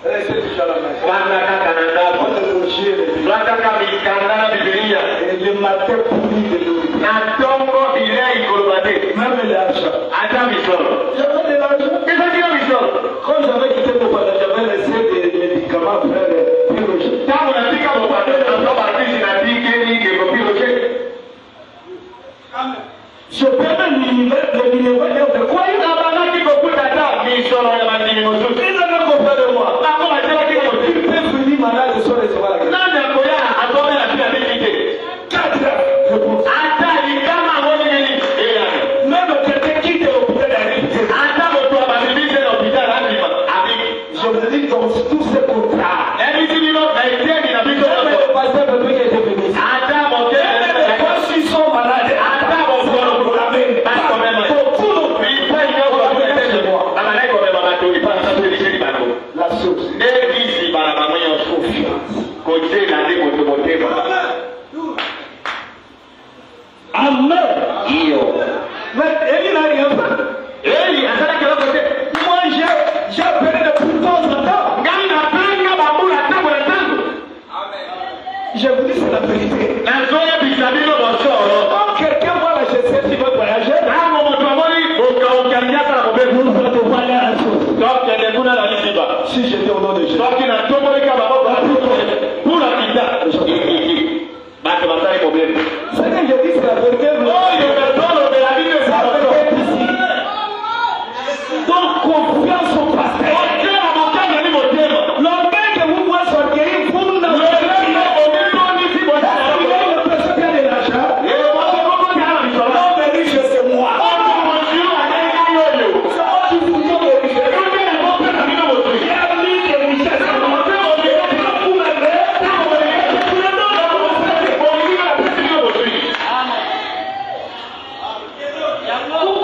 Restez toujours à la maison. Bana kaka na ndako. On est couché. Lwakaka mikanda na Biblia. Et le matin pourri de l'eau. Na tongo ile ikolobate. Même l'argent. Ata misolo. J'avais de l'argent. Kisa kila misolo. Quand j'avais quitté mon père, j'avais laissé des médicaments frère Piroché. Tangu nafika mpaka na batizi na dikeni ke Piroché. Je permets l'univers de l'univers de quoi il a Abana ki kokuta ta misolo ya mandimi mosusu. il en a compris de moi. Ako matela ki Il kokuta. peut venir malade et se recevoir la grâce. Nani akoya atome na pia bikite. 4 heures, je pense. Ata ikama ngoni nini? Eyane. Même quelqu'un qui était au pied d'arriver. Ata moto ababibise na hospitali lazima abiki. Je me dis donc tous ces contrats. Ebi sibino na iteni na biso Même moto. le pasteur de Dieu qui était venu. Ata moto. Même les postes qui sont malades. Ata moto. Pour la même. Basi komema. Pour tout le monde. Ipa inyo kwa kuteteje mwa. Mama naiko komema mato ipa sabu elisheni bano. La source. Nebisi bara mamanyo confiance. Kote na ndi moto motema. Amen. Iyo. Mais il n'a rien fait. Eli asala kila kote. Moi, j'ai appelé de plus temps en temps. Ngani na penga babula tangu na tangu. Je vous dis, c'est la vérité. Nazoya bisabino bosoro. Quand quelqu'un voit la GCF qui veut voyager, Tangu moto amoni ukaunganyaka na kobe. vous ne faites pas la chose. Donc kende kuna la lisiba. Si j'étais au nom de Jésus. Donc na tomori kama baba pour la pita. Bate basari kobe. C'est que je dis, c'est la vérité. Oh, yo betolo de la vie de La ça. vérité est ici. Donc, confiance au pasteur. Otema mokanga ni motema. L'orgueil que vous voyez s'orgueillir, vous n'avez pas le personne qui a de l'argent. Non, mais riche, c'est moi. C'est moi qui vous donne les richesses. J'ai amené des richesses. Vous m'avez.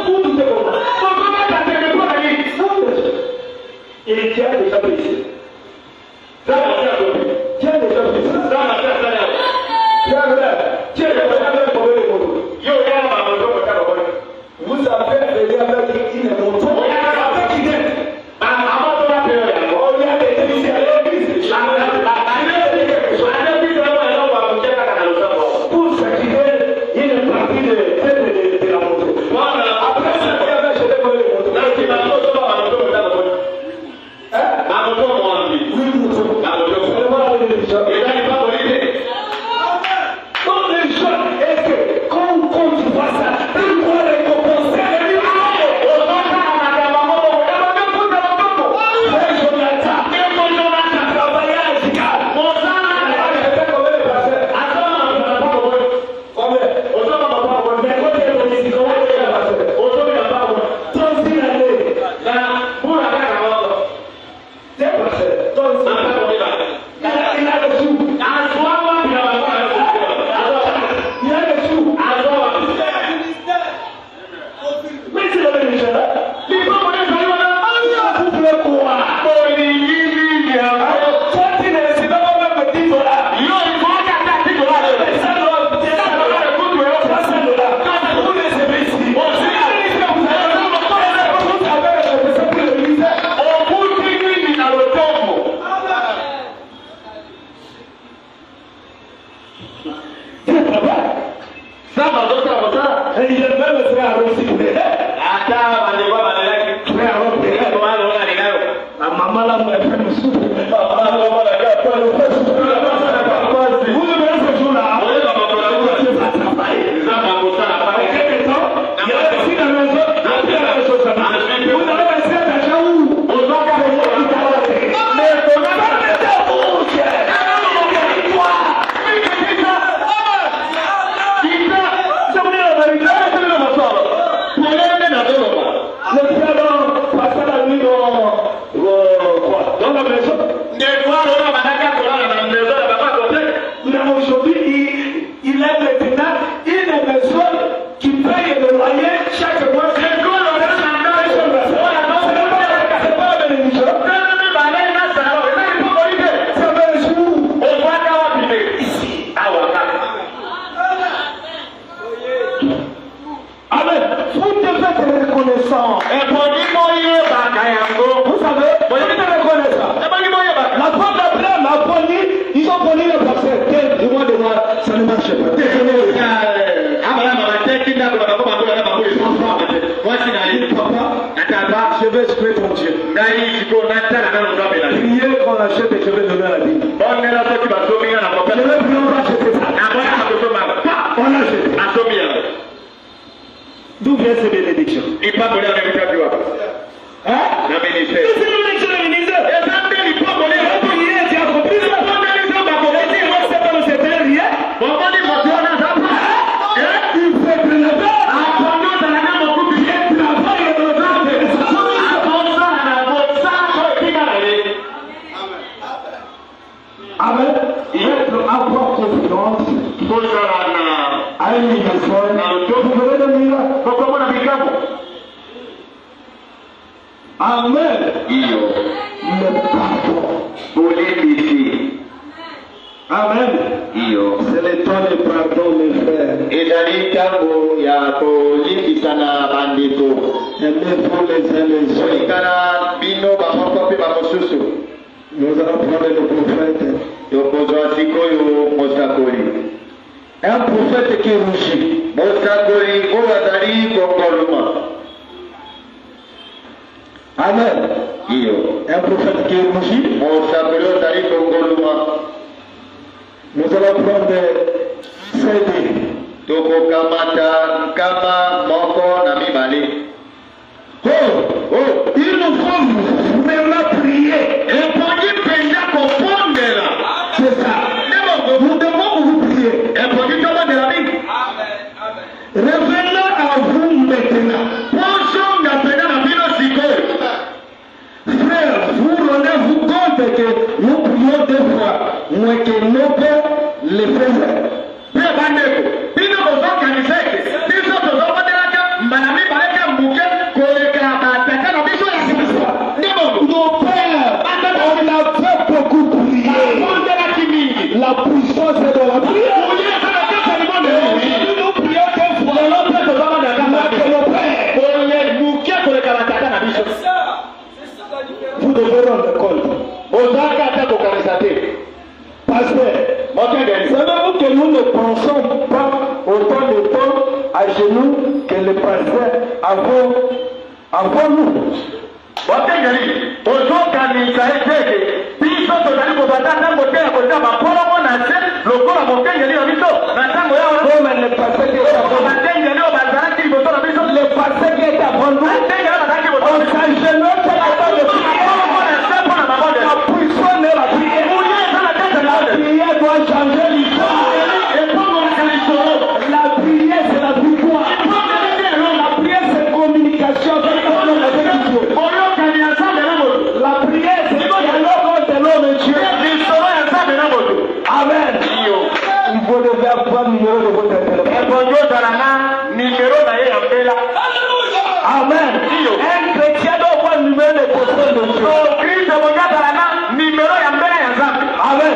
Vous doutez comment? Et Dieu a déjà brisé. Dieu a déjà brisé. Dieu a déjà trouvé les motos. Vous avez venu avec une moto. Avec qui est? Oh, il y a des églises. Pour s'acquitter une partie de la moto. Après ça, il y avait acheté pour les motos. Oui, moto. C'est moi la télévision. Donc les gens, est-ce que quand tu vois ça, ils vont récompenser les Dans la maison. connu le pasteur. Dis-moi de moi, ça ne marche pas. Papa, je vais exprimer ton Dieu. Priez qu'on achète et je vais donner la Bible. Je vais prier, on va acheter ça. On achète. D'où vient ces bénédictions? Hein? C'est bénédiction de ministère. Amen. Être avoir confiance à une personne. Vous venez de lire. Amen. Le pardon. Amen. C'est le temps de pardon, mes frères. Aimez-vous les uns les autres. Nous allons prendre le prophète. Un prophète qui rougit. Amen. Un prophète qui rougit. Nous allons prendre CD. Il nous faut vraiment prier. C'est ça. Nous devons vous prier. Revenons à vous maintenant. Frère, vous rendez-vous compte que nous prions deux fois, moins que nos pères le faisaient. Nos pères, on a fait beaucoup prier. La puissance est de la prière. Nous prions deux fois. Vous devez rendre compte. Pasteur, savez-vous que nous ne pensons pas autant de temps à genoux que le pasteur avant nous? Vous devez avoir le numéro de votre téléphone. Amen. Un chrétien doit avoir le numéro de téléphone de Dieu. Amen.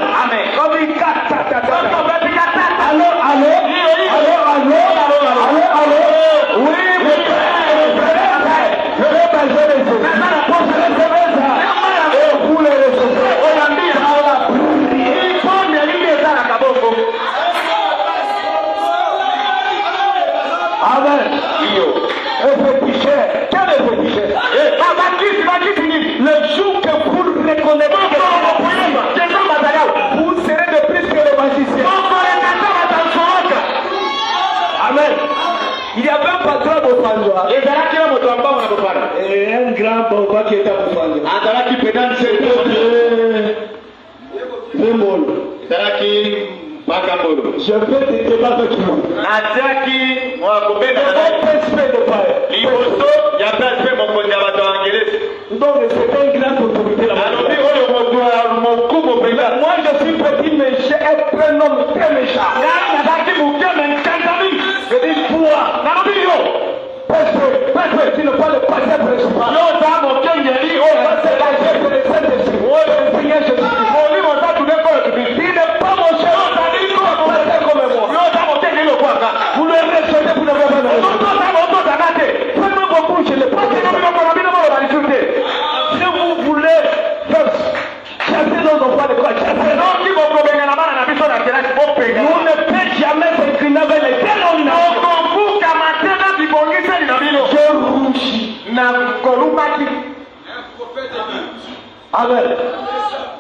Allô. Oui, je vais passer les choses. Et vous les recevez. Amen. Quel est votre péché? Le jour que vous reconnaîtrez vous serez de plus que le magicien. Amen. Il y avait un patron au Fandoa et un grand papa qui était au Fandoa. Je vais te débattre avec vous. Donc c'est un grand autorité là. Moi je suis petit mais j'ai un prénom très méchant. Je dis toi. Parce que tu ne pas le passer principal. Vous le recevez, vous ne pouvez pas. Prenez beaucoup, je ne l'ai pas. Si vous voulez chasser nos enfants de quoi chasser, Nous ne peut jamais s'incliner avec les dénominations. Je rougis. Amen.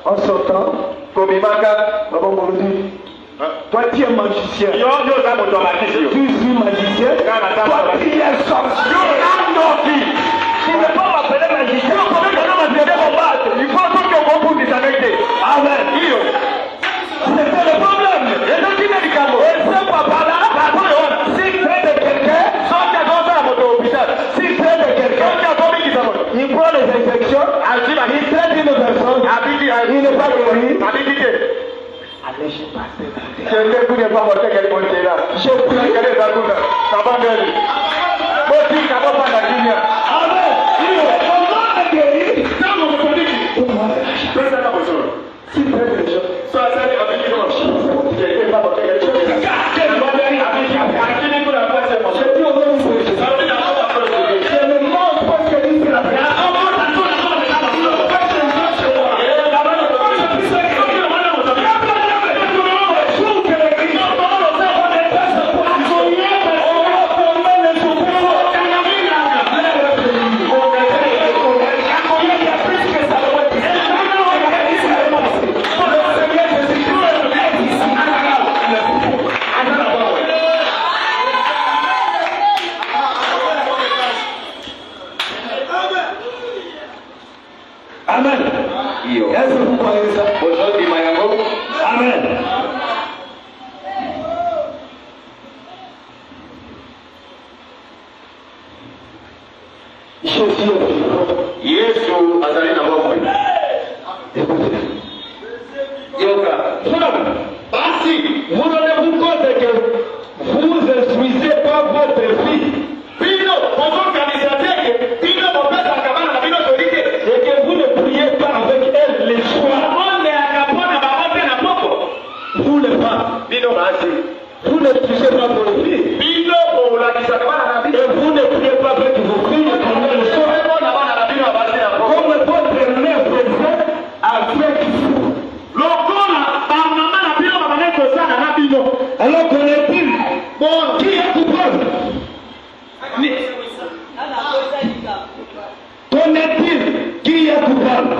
En sortant, Maman Moloudi, toi tu es magicien. Tu suis magicien. Toi tu es sorcier. Tu ne peux pas m'appeler magicien. Il faut que vous vous déconnecter. Amen. C'était le problème. Et ce papa-là, s'il traite de quelqu'un, s'il traite de quelqu'un, il prend les infections, il traite une personne, il n'est pas guéri. Allez, je passe. Je prie. Amen. Comment est guéri? S'il traite les gens, Amen. Est-ce que vous croyez ça? Amen. Yesu azali na Baba. Basi, vous rendez-vous compte que vous instruisez pas votre fille. Pino, et que vous ne priez pas avec elle les soirs. Vous les femmes. Vous ne touchez pas vos filles. Et vous ne priez pas avec vos filles pendant le soir. Comme votre mère faisait avec vous. Alors qu'on est dit, bon, qui est coupable? Qu'en est-il? Qui est coupable?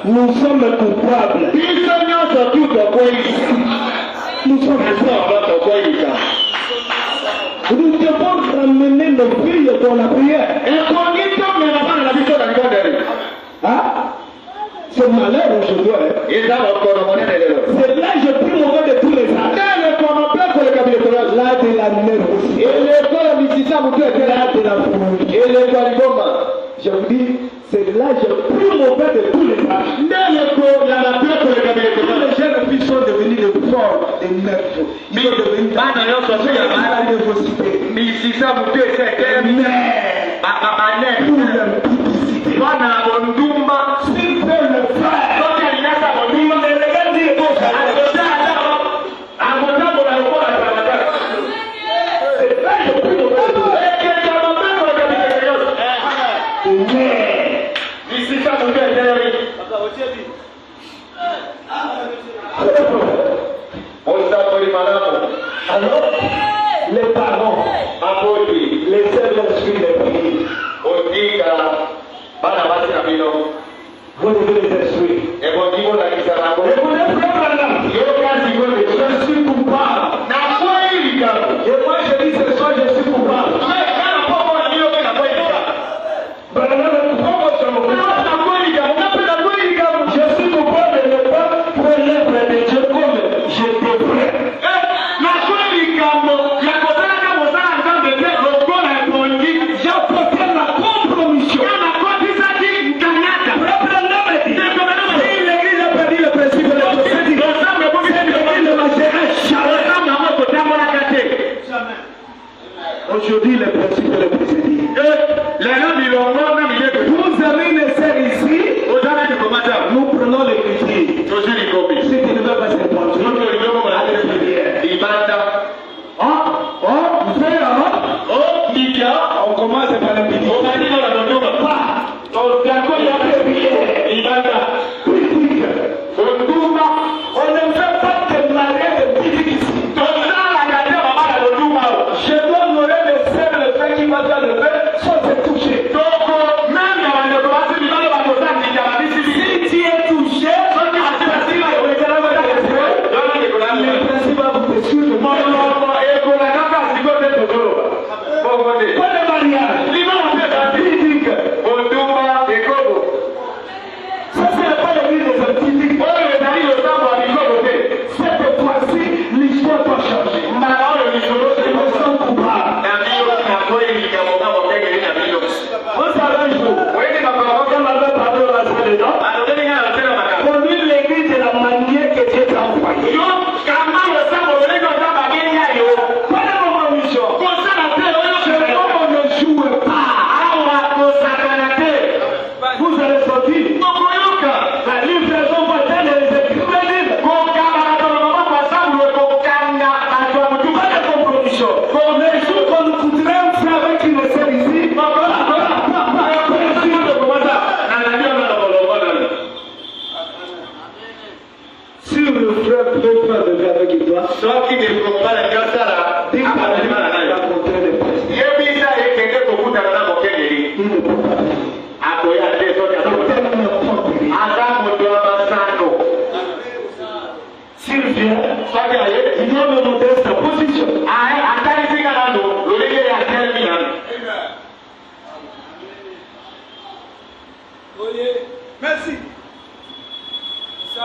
Nous sommes coupables. Nous sommes coupables. Nous devons ramener nos filles dans la prière. Hein? C'est malheur aujourd'hui. C'est l'âge le plus mauvais de tous les âges. L'âge de la nervosité. L'âge de la folie. Je vous dis, c'est l'âge le plus mauvais de tous les âges. Tous les jeunes filles sont devenus des formes, des nerfs. Ils sont devenus la nervosité. Mais pour leur publicité. S'ils veulent le faire, c'est l'âge le plus mauvais de tous les âges. Alors, les parents, les seuls esprits des pays, vous devez les instruire. Et vous devez je suis coupable. Et moi je dis ce soir, je suis coupable. Je suis coupable de ne pas faire l'œuvre de Dieu comme je devrais. J'apporte la compromission.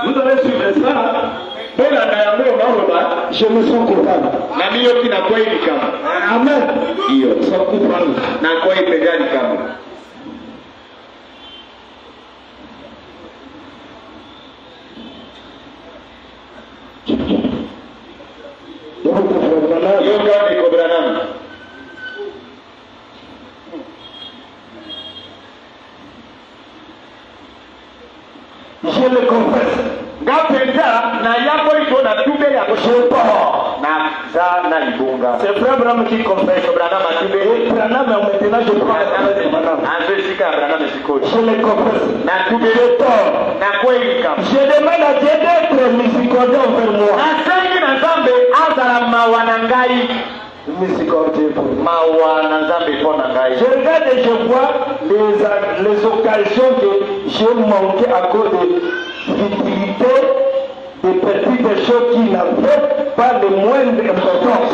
Vous allez suivre ça. Je me sens coupable. Amen. Sans coupable. Je le confesse. C'est frère Branham qui confesse. Et Branham, maintenant je prends la confesse de Branham. Je le confesse. J'ai tort. Je demande à Dieu d'être miséricordieux envers moi. Miséricordieux pour moi. Je regarde et je vois les occasions que j'ai manquées à cause de futilité, des petites choses qui n'avaient pas de moindre importance.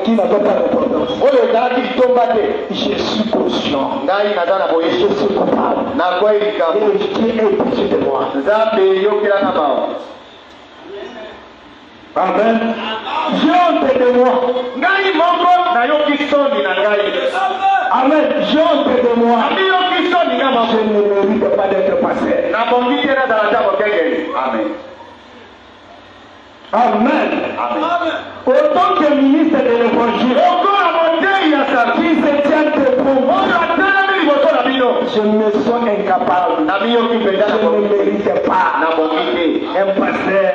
Qui n'avait pas d'importance. Je suis conscient. Je suis coupable. Et Dieu est péché de moi. Amen. J'ai honte de moi. Amen. J'ai honte de moi. Je ne mérite pas d'être passé. Amen. Amen. Autant que ministre de l'évangile, qui se tient debout, je me sens incapable. Je ne mérite pas un pasteur,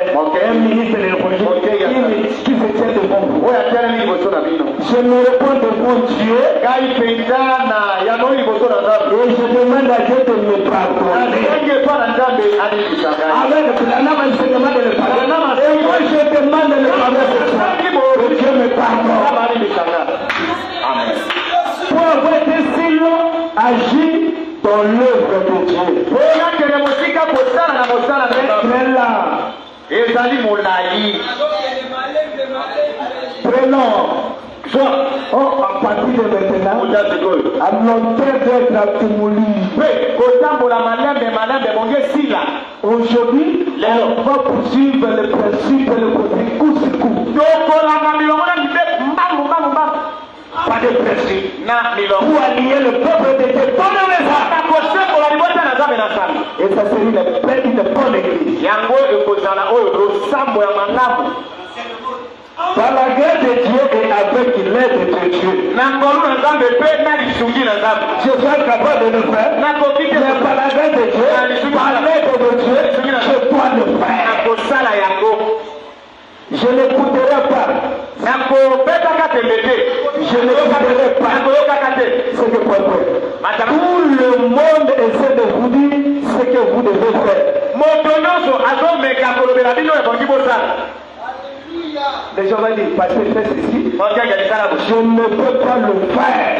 un ministre de l'évangile qui se tient devant vous. Je me réponds devant Dieu et je demande à Dieu de me pardonner. Avec le enseignement de le pardonner. Et moi je demande le pardon de ça. Que Dieu me pardonne. Pour avoir été si long, agir dans l'œuvre de Dieu. Très long. À partir de maintenant, à long terme d'être à Tumuli. Aujourd'hui, on va poursuivre le principe de côté coup sur coup. Pas de principe. Pour allier le peuple de Dieu dans le message. Et ça serait une bonne église. Par la grâce de Dieu et avec l'aide de Dieu. Je suis capable de le faire. Mais par la grâce de Dieu, par l'aide de Dieu, je dois le faire. Je n'écouterai pas. Je n'écouterai pas ce que vous faites. Tout le monde essaie de vous dire ce que vous devez faire. Les gens vont dire, parce que fais ceci, je ne peux pas le faire.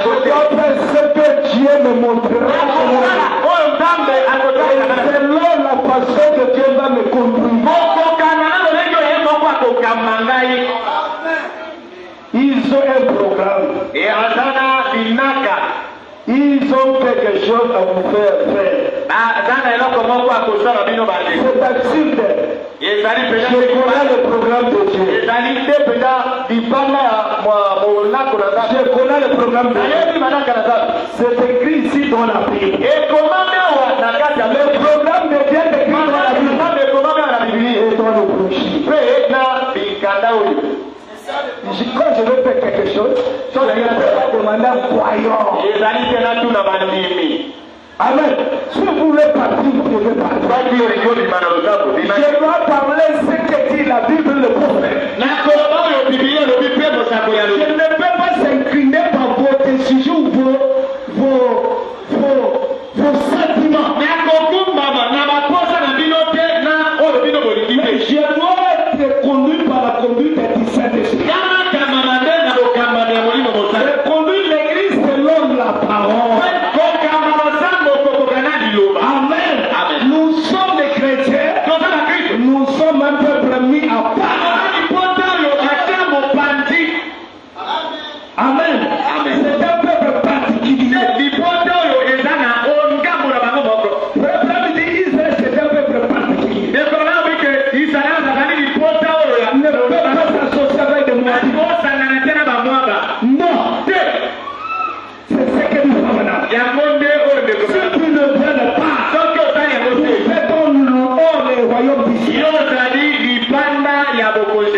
Je dois faire ce que Dieu me montrera. Selon la façon que Dieu va me conduire. Ils ont un programme. Ils ont quelque chose à vous faire faire. C'est acide. Je connais le programme de Dieu. Je connais le programme de Dieu. C'est écrit ici dans la Bible. Le programme de Dieu est écrit dans la Bible. Et dans le boucher. Quand je veux faire quelque chose, je ne peux pas demander un croyant. Amen. Si vous voulez partir, vous devez partir. Je dois parler ce que dit la Bible, le prophète. Je ne peux pas s'incliner par votre sujet ou vos sentiments. Je dois être conduit par la conduite du Saint-Esprit. Conduire l'église selon la parole. Amen. Nous sommes des chrétiens. Nous sommes un peuple mis à part.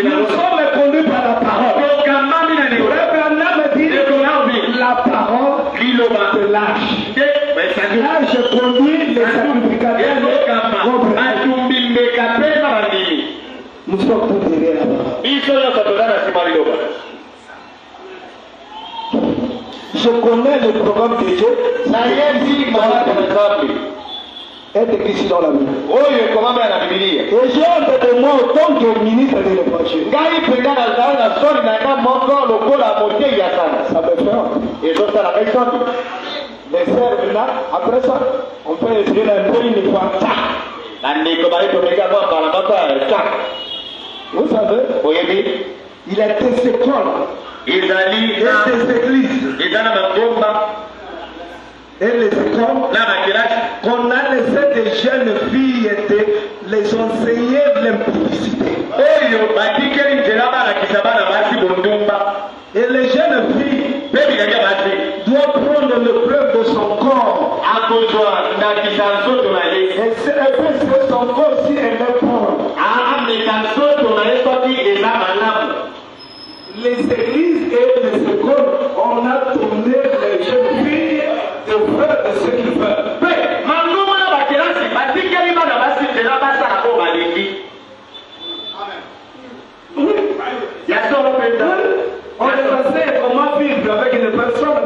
Nous sommes conduits par la parole. Abraham dit la parole te lâche. Là, je conduis les sacrificateurs. Nous sommes tous derrière la parole. Je connais le programme de Dieu. Être ici dans la Bible. Et j'ai honte de moi autant que ministre de l'évangile. Ça me fait honte. Les sœurs là, après ça, on peut essayer d'un peu une fois. Vous savez, il a des écoles, et des églises, et les écoles qu'on a laissé des jeunes filles les enseigner de l'impudicité. Et les jeunes filles doivent prendre le preuve de son corps. Et c'est son corps si elle est pauvre. Les églises et les écoles, on a tourné les jeunes filles de faire de ce qu'ils veulent. On est censé comment vivre avec une personne.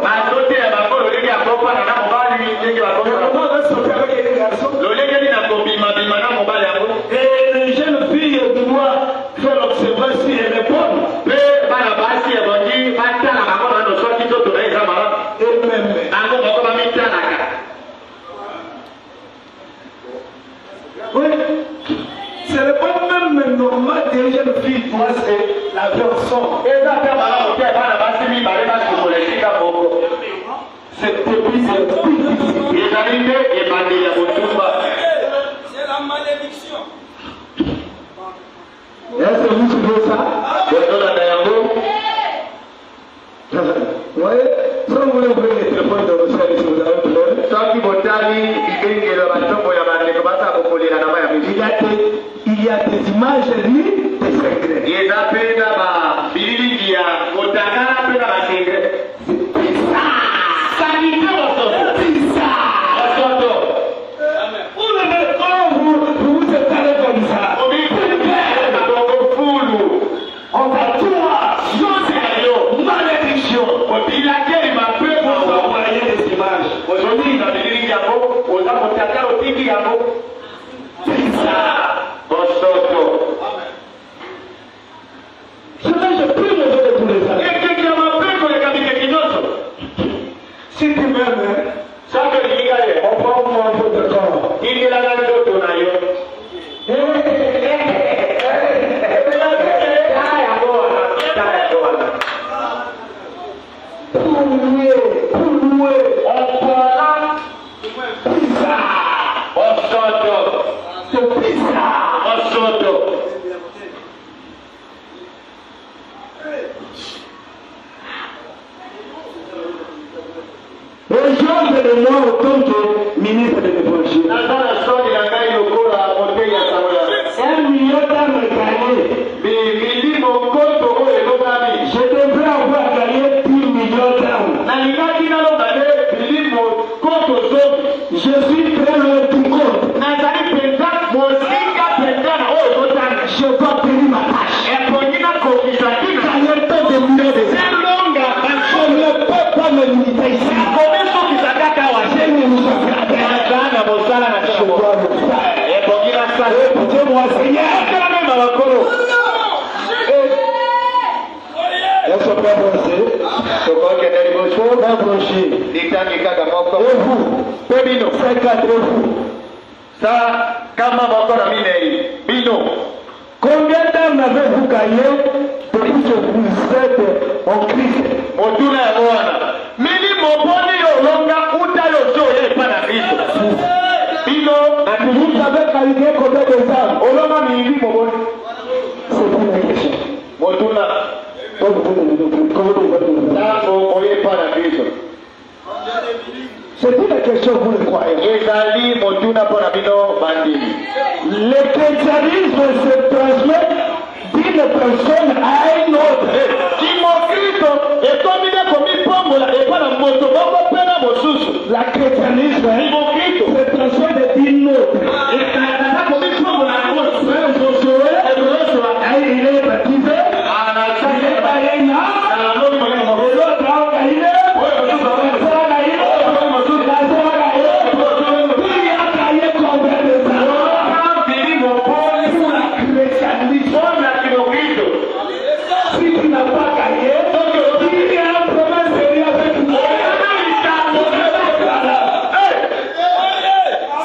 Comment rester avec un garçon. Et les jeunes filles doivent faire l'observation si elle est bonne. Oui, c'est le pas même normal que les jeunes filles fassent la version. C'est la malédiction. Est-ce que vous suivez ça? Oui, si vous voulez ouvrir les téléphones de vos services, vous avez besoin. Il y a des images nues des secrets. Vous vous séparez comme ça. On va tout malédiction. Vous envoyez des images. Je prie le Dieu de tous les âges. Si tu m'aimes, on prend mon peu de corps. Rejoindre de moi autant que ministre de l'évangile. 1 million d'âmes gagnées. Je devrais avoir gagné 10 millions d'âmes. Je suis très loin du compte. Je dois tenir ma tâche. Gagner tant de millions de âmes. Je ne peux pas me limiter ici. Écoutez-moi, Seigneur. Est-ce qu'on peut avancer? Et vous, c'est cadrez-vous. Combien d'âmes avez-vous gagné depuis que vous êtes en Christ? Vous avez gagné combien de âmes? C'est une question. C'est une question, vous le croyez. Le chrétianisme se transmet d'une d'une personne à une autre. La chrétianisme se transforme d'une autre. Il est baptisé, il est baïna, si tu n'as pas gagné, il y a un problème sérieux avec moi.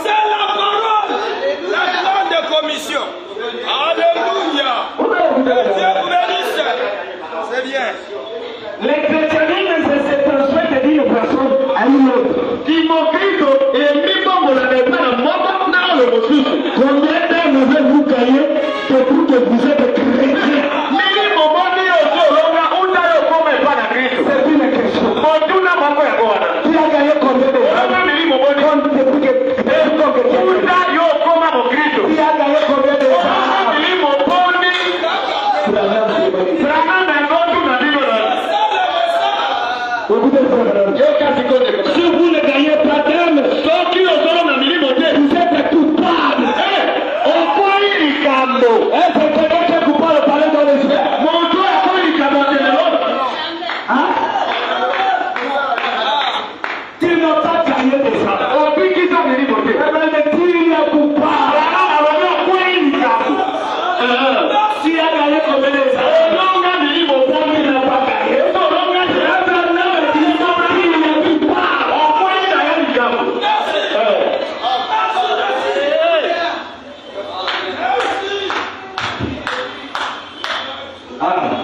C'est la parole. La grande commission. Alléluia. Dieu vous bénisse. C'est bien. Le chrétianisme se transmet d'une personne à une autre. Combien d'années avez-vous gagné depuis que vous êtes chrétien? C'est une question. Tu as gagné combien de temps depuis que tu as gagné combien de temps? Si vous ne gagnez pas d'âme, vous êtes coupable. Est-ce que quelqu'un est coupable de parler dans les yeux? Hein? Tu n'as pas gagné de ça. Tu es coupable. Tu as gagné combien de ça? Tu n'as pas gagné. Ah.